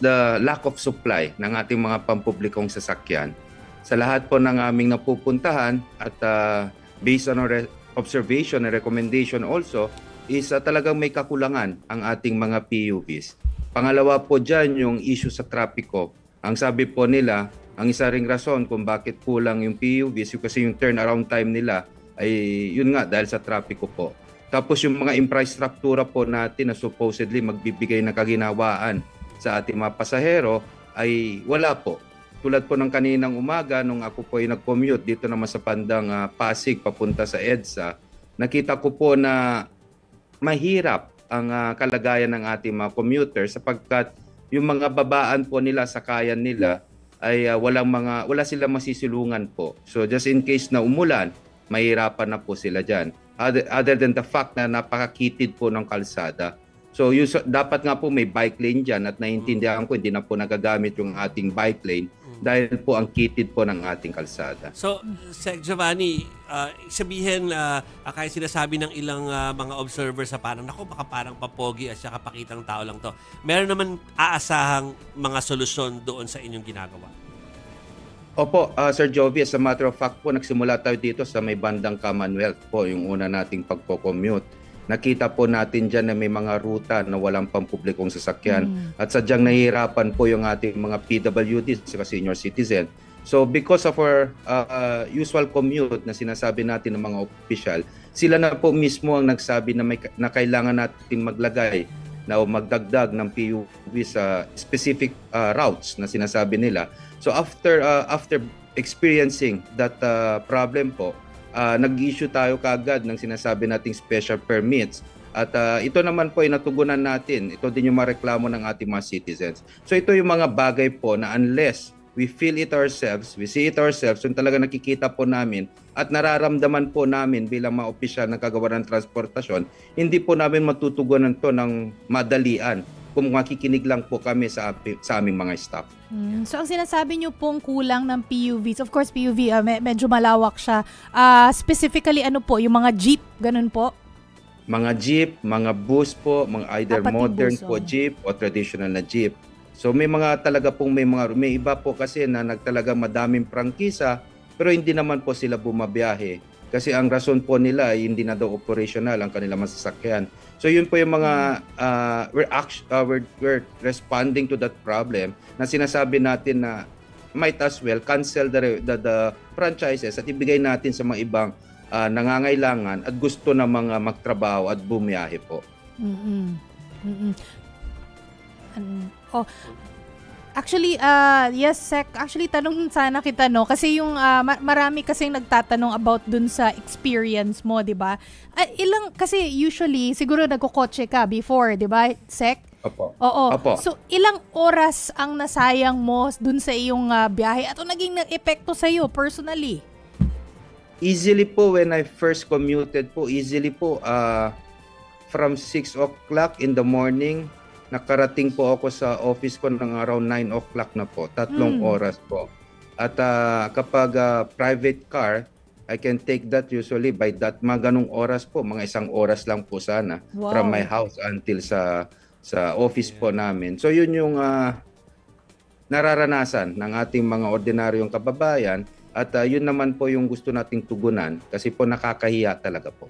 the lack of supply ng ating mga pampublikong sasakyan. Sa lahat po ng aming napupuntahan at based on our observation and recommendation also is talagang may kakulangan ang ating mga PUVs. Pangalawa po dyan yung issue sa trapiko. Ang sabi po nila, ang isa ring rason kung bakit kulang yung PUVs kasi yung turnaround time nila ay yun nga dahil sa trapiko po. Tapos yung mga infrastruktura po natin na supposedly magbibigay ng kaginhawaan sa ating mga pasahero ay wala po. Tulad po ng kaninang umaga nung ako po ay nag-commute dito naman sa bandang Pasig papunta sa EDSA, nakita ko po na mahirap ang kalagayan ng ating mga commuter sapagkat yung mga babaan po nila, sakayan nila ay wala silang masisilungan po. So just in case na umulan, mahirapan na po sila dyan. Other than the fact na napakakitid po ng kalsada. So dapat nga po may bike lane dyan at naiintindihan ko hindi na po nagagamit yung ating bike lane dahil po ang kitid po ng ating kalsada. So, Sec Giovanni, sabihin, kahit sinasabi ng ilang mga observers sa parang, naku, baka parang papogi at saka pakitang tao lang to. Meron naman aasahang mga solusyon doon sa inyong ginagawa? Opo, Sir Jovi, as a matter of fact po, nagsimula tayo dito sa may bandang Commonwealth po, yung una nating pagpo-commute. Nakita po natin dyan na may mga ruta na walang pampublikong sasakyan at sadyang nahihirapan po yung ating mga PWD, saka senior citizen. So because of our usual commute na sinasabi natin ng mga opisyal, sila na po mismo ang nagsabi na kailangan natin maglagay na o magdagdag ng PUV sa specific routes na sinasabi nila. So after experiencing that problem po, nag-issue tayo kaagad ng sinasabi nating special permits. At ito naman po ay natugunan natin. Ito din yung mareklamo ng ating mga citizens. So ito yung mga bagay po na unless we feel it ourselves, we see it ourselves, yung talaga nakikita po namin at nararamdaman po namin bilang mga opisyal ng kagawaran ng transportasyon, hindi po namin matutugunan to ng madalian kung makikinig lang po kami sa aming mga staff. So ang sinasabi niyo pong kulang ng PUVs, of course PUV medyo malawak siya. Specifically ano po, yung mga jeep, ganun po? Mga jeep, mga bus po, mga either modern po jeep o traditional na jeep. So may mga talaga pong may iba po kasi na nagtalaga madaming prangkisa pero hindi naman po sila bumabiyahe kasi ang rason po nila ay hindi na daw operational ang kanilang masasakyan. So yun po yung mga we're responding to that problem na sinasabi natin na might as well cancel the franchises at ibigay natin sa mga ibang nangangailangan at gusto na mga magtrabaho at bumiyahe po. Actually, yes, Sec. Actually, tanong sana kita, no? Kasi yung marami kasing nagtatanong about dun sa experience mo, di ba? Kasi usually, siguro nagkukotse ka before, di ba, Sec? Opo. Oo. Opo. So, ilang oras ang nasayang mo dun sa iyong biyahe at naging epekto sa'yo personally? Easily po, when I first commuted po, from 6 o'clock in the morning, nakarating po ako sa office ko ng around 9 o'clock na po. 3 oras po. At kapag private car, I can take that usually by that mga ganong oras po. Mga 1 oras lang po sana from my house until sa office po namin. So yun yung nararanasan ng ating mga ordinaryong kababayan. At yun naman po yung gusto nating tugunan kasi po nakakahiya talaga po.